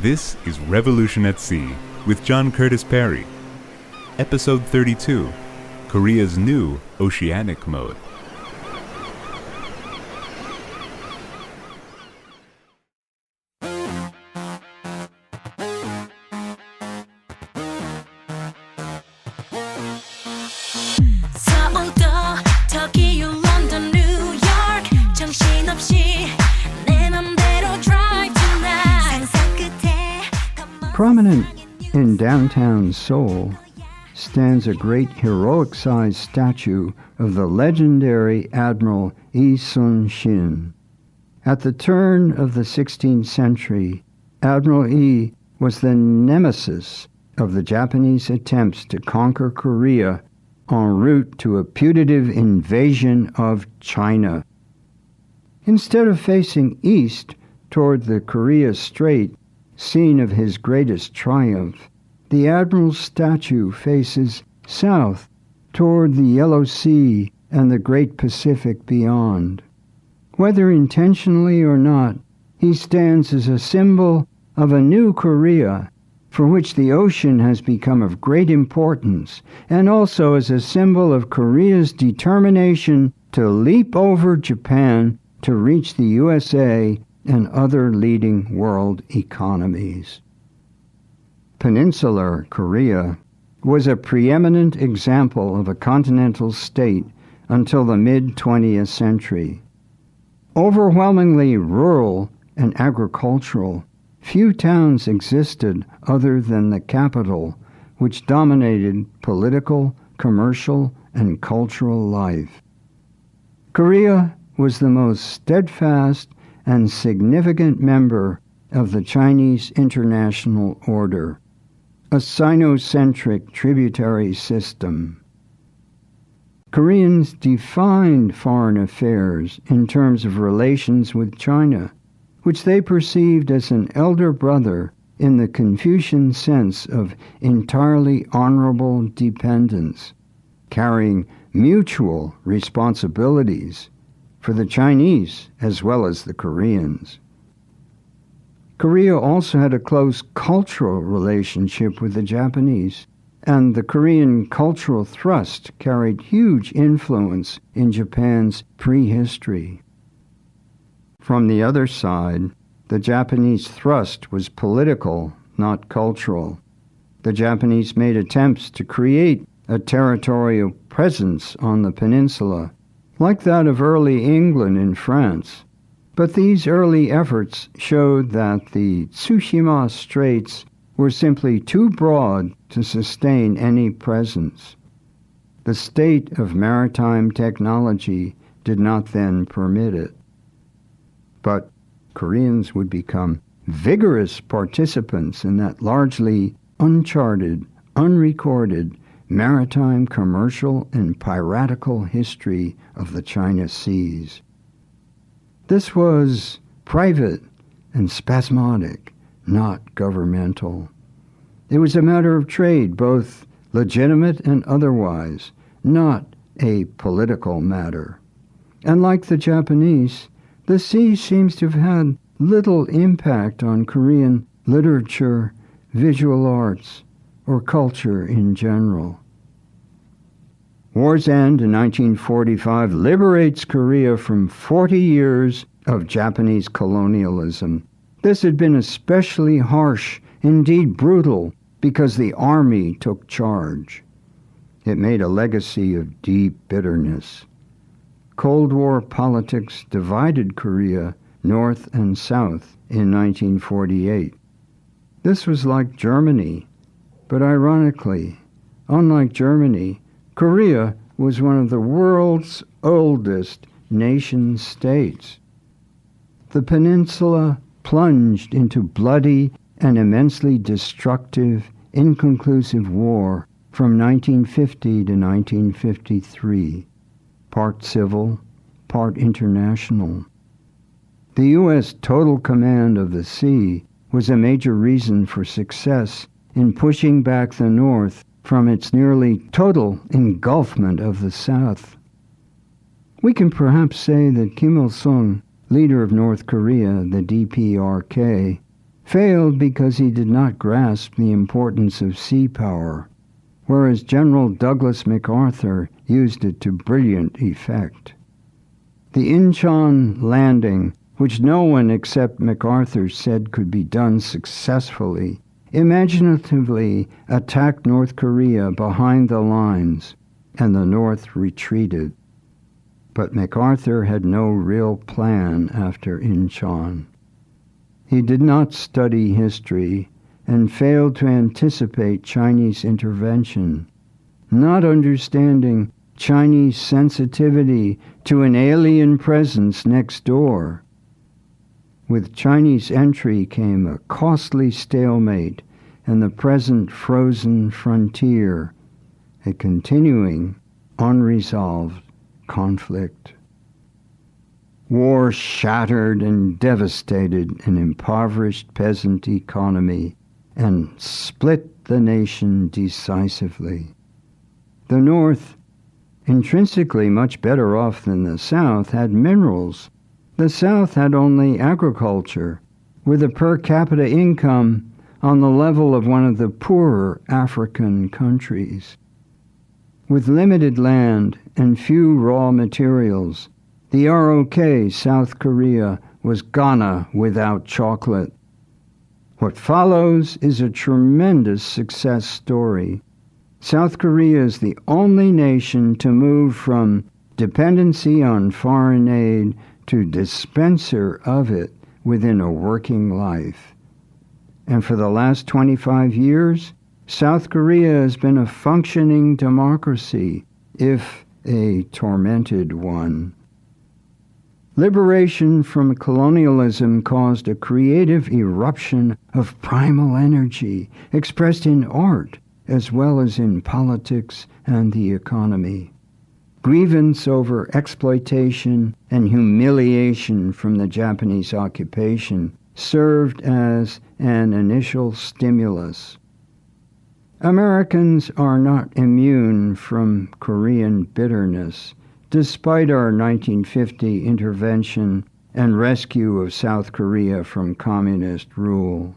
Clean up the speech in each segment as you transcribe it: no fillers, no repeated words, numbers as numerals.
This is Revolution at Sea with John Curtis Perry. Episode 32, Korea's new Oceanic mode. Prominent in downtown Seoul stands a great heroic-sized statue of the legendary Admiral Lee Sun-shin. At the turn of the 16th century, Admiral Lee was the nemesis of the Japanese attempts to conquer Korea en route to a putative invasion of China. Instead of facing east toward the Korea Strait, scene of his greatest triumph, the Admiral's statue faces south toward the Yellow Sea and the Great Pacific beyond. Whether intentionally or not, he stands as a symbol of a new Korea for which the ocean has become of great importance, and also as a symbol of Korea's determination to leap over Japan to reach the USA and other leading world economies. Peninsular Korea was a preeminent example of a continental state until the mid-20th century. Overwhelmingly rural and agricultural, few towns existed other than the capital, which dominated political, commercial, and cultural life. Korea was the most steadfast and significant member of the Chinese International Order, a Sinocentric tributary system. Koreans defined foreign affairs in terms of relations with China, which they perceived as an elder brother in the Confucian sense of entirely honorable dependence, carrying mutual responsibilities for the Chinese as well as the Koreans. Korea also had a close cultural relationship with the Japanese, and the Korean cultural thrust carried huge influence in Japan's prehistory. From the other side, the Japanese thrust was political, not cultural. The Japanese made attempts to create a territorial presence on the peninsula, like that of early England and France. But these early efforts showed that the Tsushima Straits were simply too broad to sustain any presence. The state of maritime technology did not then permit it. But Koreans would become vigorous participants in that largely uncharted, unrecorded, maritime, commercial, and piratical history of the China Seas. This was private and spasmodic, not governmental. It was a matter of trade, both legitimate and otherwise, not a political matter. And like the Japanese, the sea seems to have had little impact on Korean literature, visual arts, or culture in general. War's end in 1945 liberates Korea from 40 years of Japanese colonialism. This had been especially harsh, indeed brutal, because the army took charge. It made a legacy of deep bitterness. Cold War politics divided Korea north and south in 1948. This was like Germany, but ironically, unlike Germany, Korea was one of the world's oldest nation-states. The peninsula plunged into bloody and immensely destructive, inconclusive war from 1950 to 1953, part civil, part international. The U.S. total command of the sea was a major reason for success in pushing back the North from its nearly total engulfment of the South. We can perhaps say that Kim Il-sung, leader of North Korea, the DPRK, failed because he did not grasp the importance of sea power, whereas General Douglas MacArthur used it to brilliant effect. The Incheon landing, which no one except MacArthur said could be done successfully, imaginatively attacked North Korea behind the lines, and the North retreated. But MacArthur had no real plan after Incheon. He did not study history and failed to anticipate Chinese intervention, not understanding Chinese sensitivity to an alien presence next door. With Chinese entry came a costly stalemate and the present frozen frontier, a continuing, unresolved conflict. War shattered and devastated an impoverished peasant economy and split the nation decisively. The North, intrinsically much better off than the South, had minerals. The South had only agriculture, with a per capita income on the level of one of the poorer African countries. With limited land and few raw materials, the ROK, South Korea, was Ghana without chocolate. What follows is a tremendous success story. South Korea is the only nation to move from dependency on foreign aid to dispenser of it within a working life. And for the last 25 years, South Korea has been a functioning democracy, if a tormented one. Liberation from colonialism caused a creative eruption of primal energy, expressed in art as well as in politics and the economy. Grievance over exploitation and humiliation from the Japanese occupation served as an initial stimulus. Americans are not immune from Korean bitterness, despite our 1950 intervention and rescue of South Korea from communist rule.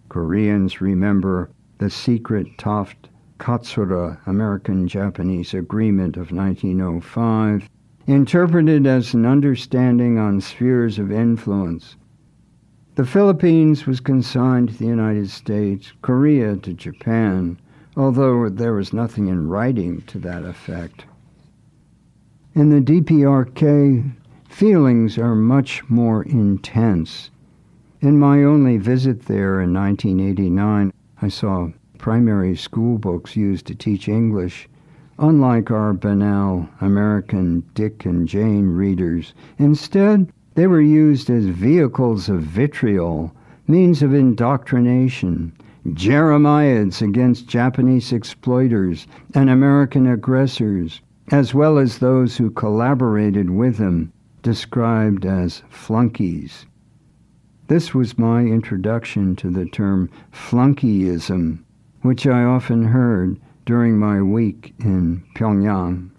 Koreans remember the secret Taft-Katsura American-Japanese Agreement of 1905, interpreted as an understanding on spheres of influence. The Philippines was consigned to the United States, Korea to Japan, although there was nothing in writing to that effect. In the DPRK, feelings are much more intense. In my only visit there in 1989, I saw primary school books used to teach English, unlike our banal American Dick and Jane readers. Instead, they were used as vehicles of vitriol, means of indoctrination, jeremiads against Japanese exploiters and American aggressors, as well as those who collaborated with them, described as flunkies. This was my introduction to the term flunkyism, which I often heard during my week in Pyongyang.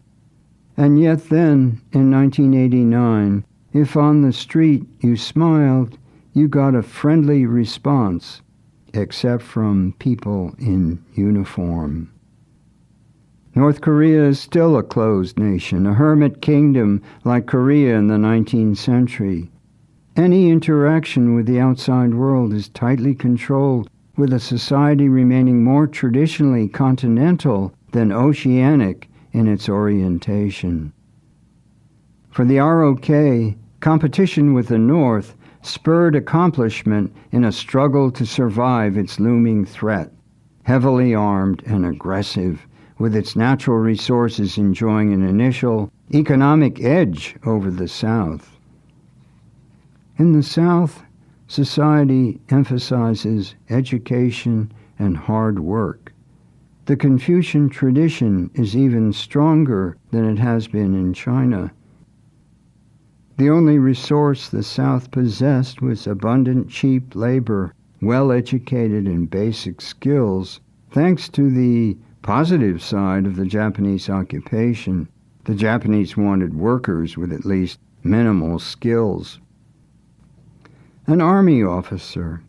And yet then, in 1989, if on the street you smiled, you got a friendly response, except from people in uniform. North Korea is still a closed nation, a hermit kingdom like Korea in the 19th century. Any interaction with the outside world is tightly controlled, with a society remaining more traditionally continental than oceanic in its orientation. For the ROK, competition with the North spurred accomplishment in a struggle to survive its looming threat, heavily armed and aggressive, with its natural resources enjoying an initial economic edge over the South. In the South, society emphasizes education and hard work. The Confucian tradition is even stronger than it has been in China. The only resource the South possessed was abundant cheap labor, well-educated in basic skills, thanks to the positive side of the Japanese occupation. The Japanese wanted workers with at least minimal skills. An army officer,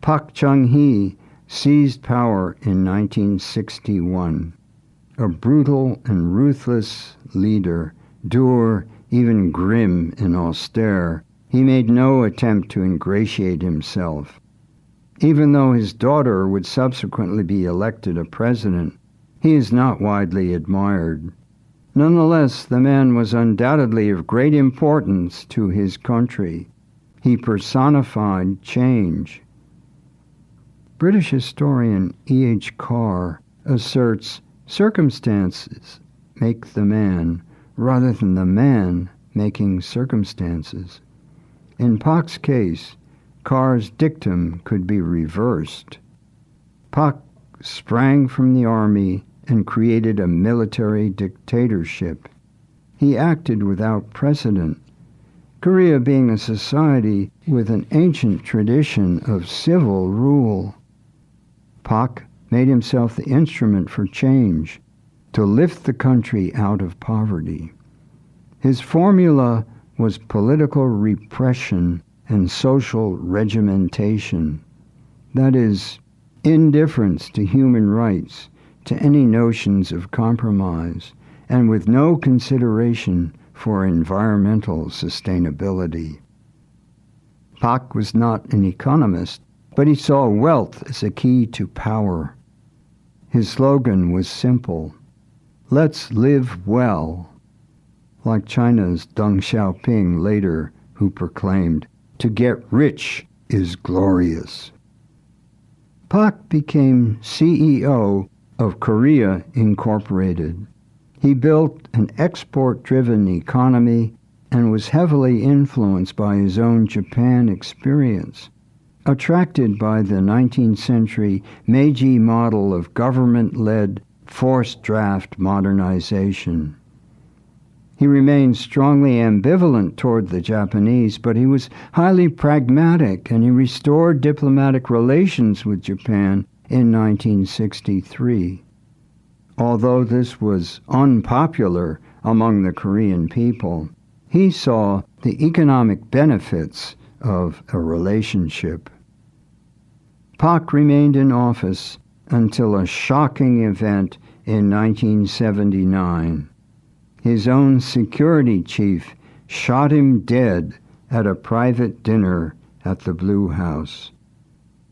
Pak Chung-hee seized power in 1961. A brutal and ruthless leader, dour, even grim and austere, he made no attempt to ingratiate himself. Even though his daughter would subsequently be elected a president, he is not widely admired. Nonetheless, the man was undoubtedly of great importance to his country. He personified change. British historian E.H. Carr asserts circumstances make the man, rather than the man making circumstances. In Pak's case, Carr's dictum could be reversed. Pak sprang from the army and created a military dictatorship. He acted without precedent, Korea being a society with an ancient tradition of civil rule. Pak made himself the instrument for change, to lift the country out of poverty. His formula was political repression and social regimentation. That is, indifference to human rights, to any notions of compromise, and with no consideration for environmental sustainability. Pak was not an economist, but he saw wealth as a key to power. His slogan was simple: "Let's live well," like China's Deng Xiaoping later, who proclaimed, "To get rich is glorious." Pak became CEO of Korea Incorporated. He built an export-driven economy and was heavily influenced by his own Japan experience, attracted by the 19th century Meiji model of government-led forced draft modernization. He remained strongly ambivalent toward the Japanese, but he was highly pragmatic, and he restored diplomatic relations with Japan in 1963. Although this was unpopular among the Korean people, he saw the economic benefits of a relationship. Pak remained in office until a shocking event in 1979. His own security chief shot him dead at a private dinner at the Blue House.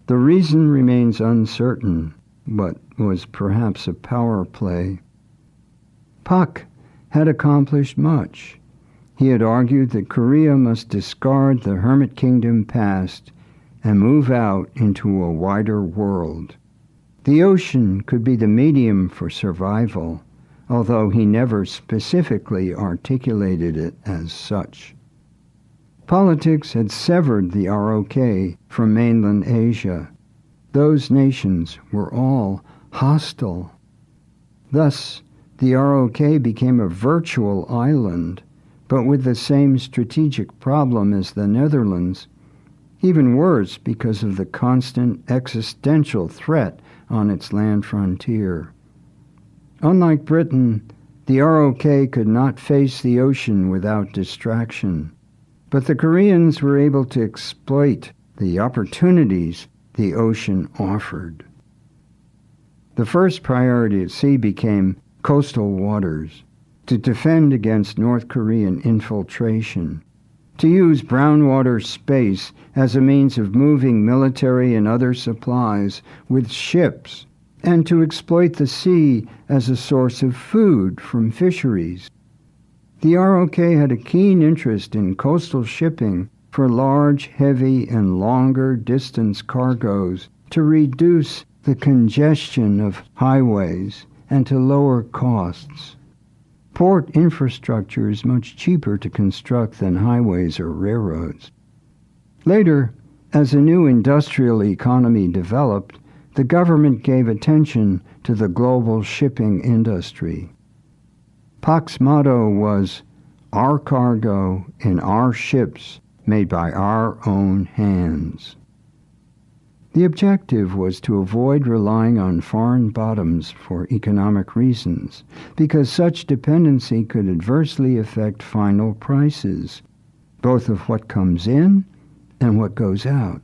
The reason remains uncertain, but was perhaps a power play. Pak had accomplished much. He had argued that Korea must discard the Hermit Kingdom past and move out into a wider world. The ocean could be the medium for survival, although he never specifically articulated it as such. Politics had severed the ROK from mainland Asia. Those nations were all hostile. Thus, the ROK became a virtual island, but with the same strategic problem as the Netherlands, even worse because of the constant existential threat on its land frontier. Unlike Britain, the ROK could not face the ocean without distraction, but the Koreans were able to exploit the opportunities the ocean offered. The first priority at sea became coastal waters, to defend against North Korean infiltration, to use brownwater space as a means of moving military and other supplies with ships, and to exploit the sea as a source of food from fisheries. The ROK had a keen interest in coastal shipping for large, heavy, and longer distance cargoes to reduce the congestion of highways and to lower costs. Port infrastructure is much cheaper to construct than highways or railroads. Later, as a new industrial economy developed, the government gave attention to the global shipping industry. Pak's motto was, "Our cargo in our ships made by our own hands." The objective was to avoid relying on foreign bottoms for economic reasons, because such dependency could adversely affect final prices, both of what comes in and what goes out.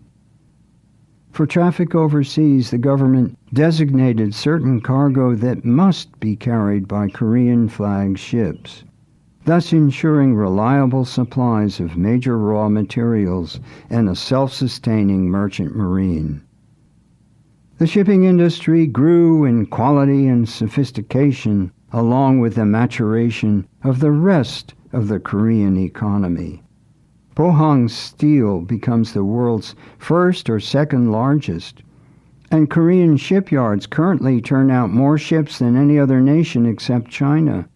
For traffic overseas, the government designated certain cargo that must be carried by Korean-flagged ships, thus ensuring reliable supplies of major raw materials and a self-sustaining merchant marine. The shipping industry grew in quality and sophistication along with the maturation of the rest of the Korean economy. Pohang steel becomes the world's first or second largest, and Korean shipyards currently turn out more ships than any other nation except China.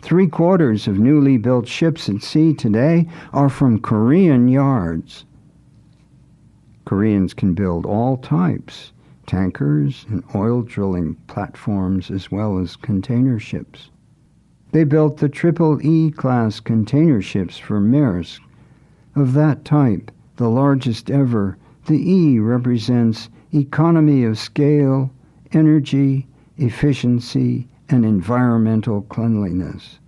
3/4 of newly built ships at sea today are from Korean yards. Koreans can build all types, tankers and oil drilling platforms as well as container ships. They built the Triple E class container ships for Maersk. Of that type, the largest ever, the E represents economy of scale, energy, efficiency, and environmental cleanliness.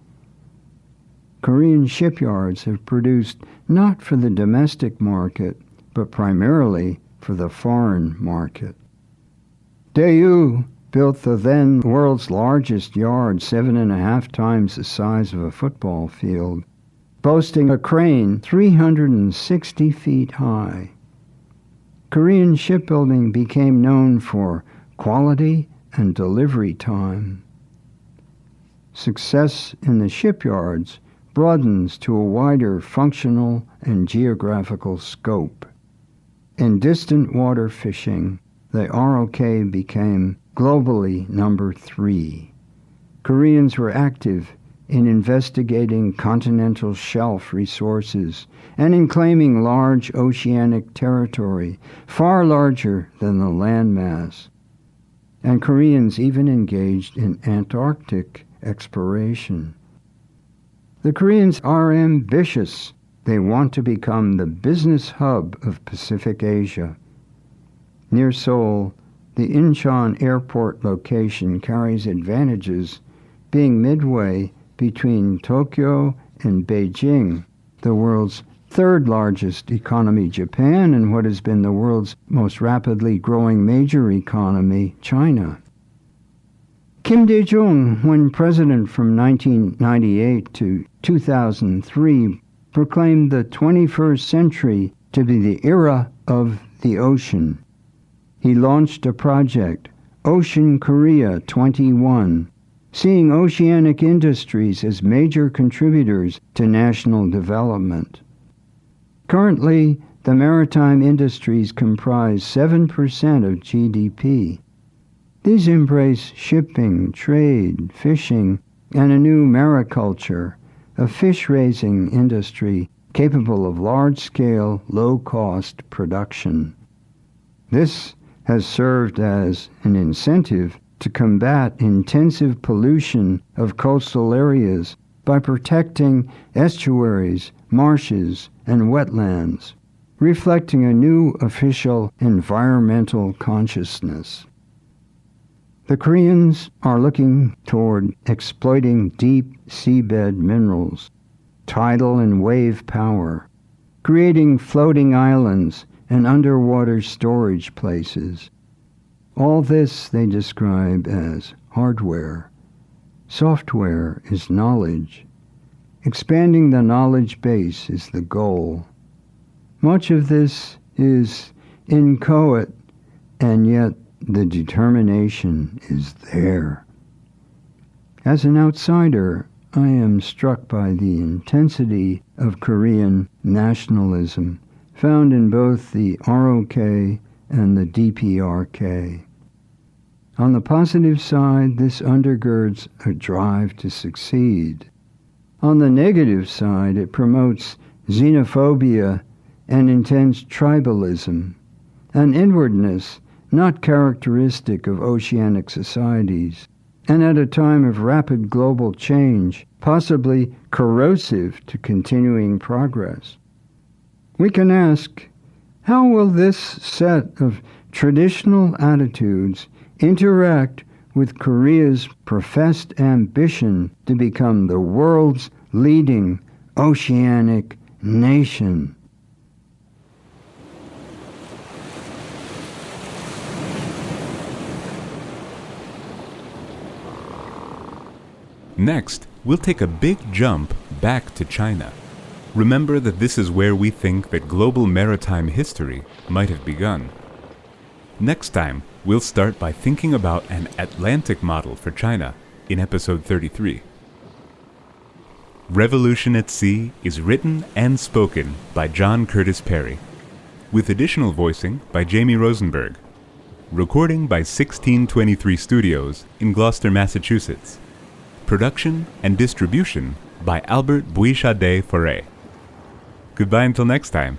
Korean shipyards have produced not for the domestic market, but primarily for the foreign market. Daewoo built the then world's largest yard, 7.5 times the size of a football field, boasting a crane 360 feet high. Korean shipbuilding became known for quality and delivery time. Success in the shipyards broadens to a wider functional and geographical scope. In distant water fishing, the ROK became globally number 3. Koreans were active in investigating continental shelf resources and in claiming large oceanic territory, far larger than the landmass. And Koreans even engaged in Antarctic exploration. The Koreans are ambitious. They want to become the business hub of Pacific Asia. Near Seoul, the Incheon Airport location carries advantages, being midway between Tokyo and Beijing, the world's third largest economy, Japan, and what has been the world's most rapidly growing major economy, China. Kim Dae-jung, when president from 1998 to 2003, proclaimed the 21st century to be the era of the ocean. He launched a project, Ocean Korea 21, seeing oceanic industries as major contributors to national development. Currently, the maritime industries comprise 7% of GDP. These embrace shipping, trade, fishing, and a new mariculture, a fish-raising industry capable of large-scale, low-cost production. This has served as an incentive to combat intensive pollution of coastal areas by protecting estuaries, marshes, and wetlands, reflecting a new official environmental consciousness. The Koreans are looking toward exploiting deep seabed minerals, tidal and wave power, creating floating islands and underwater storage places. All this they describe as hardware. Software is knowledge. Expanding the knowledge base is the goal. Much of this is inchoate, and yet the determination is there. As an outsider, I am struck by the intensity of Korean nationalism found in both the ROK and the DPRK. On the positive side, this undergirds a drive to succeed. On the negative side, it promotes xenophobia and intense tribalism, an inwardness not characteristic of oceanic societies, and at a time of rapid global change, possibly corrosive to continuing progress. We can ask, how will this set of traditional attitudes interact with Korea's professed ambition to become the world's leading oceanic nation? Next, we'll take a big jump back to China. Remember that this is where we think that global maritime history might have begun. Next time, we'll start by thinking about an Atlantic model for China in episode 33. Revolution at Sea is written and spoken by John Curtis Perry, with additional voicing by Jamie Rosenberg. Recording by 1623 Studios in Gloucester, Massachusetts. Production and distribution by Albert Bouichade Forêt. Goodbye until next time.